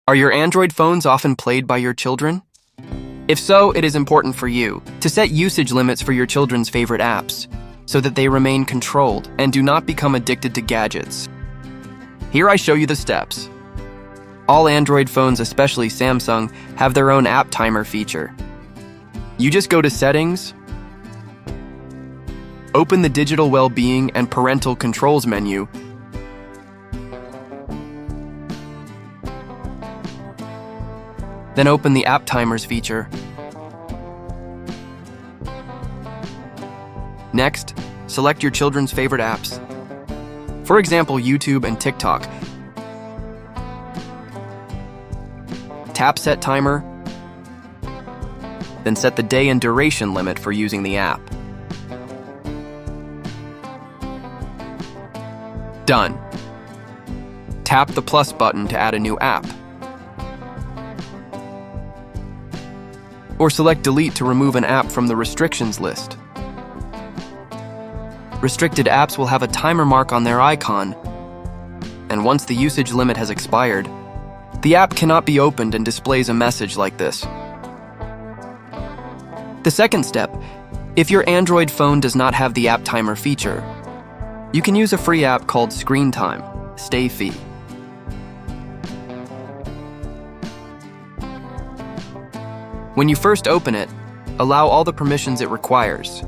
Are your Android phones often played by your children? If so, it is important for you to set usage limits for your children's favorite apps so that they remain controlled and do not become addicted to gadgets. Here I show you the steps. All Android phones, especially Samsung, have their own app timer feature. You just go to Settings, open the Digital Wellbeing and Parental Controls menu, then open the App Timers feature. Next, select your children's favorite apps. For example, YouTube and TikTok. Tap Set Timer, then set the day and duration limit for using the app. Done. Tap the plus button to add a new app. Or select Delete to remove an app from the restrictions list. Restricted apps will have a timer mark on their icon, and once the usage limit has expired, the app cannot be opened and displays a message like this. The second step, if your Android phone does not have the app timer feature, you can use a free app called Screen Time, StayFree. When you first open it, allow all the permissions it requires.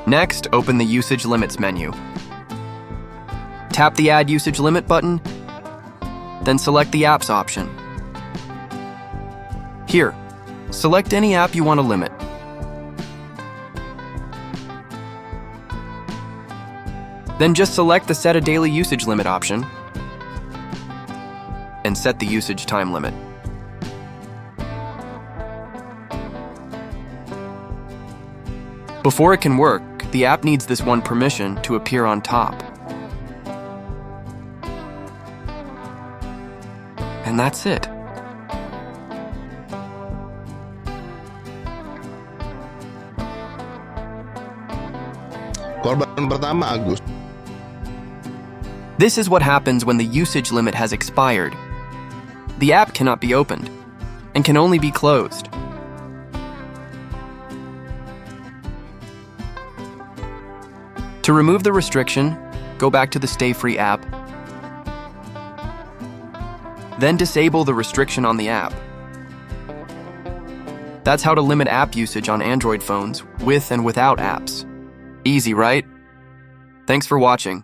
Next, open the Usage Limits menu. Tap the Add Usage Limit button, then select the Apps option. Here, select any app you want to limit. Then just select the Set a Daily Usage Limit option and set the usage time limit. Before it can work, the app needs this one permission to appear on top. And that's it. Korban pertama Agus. This is what happens when the usage limit has expired. The app cannot be opened and can only be closed. To remove the restriction, go back to the StayFree app, then disable the restriction on the app. That's how to limit app usage on Android phones with and without apps. Easy, right? Thanks for watching.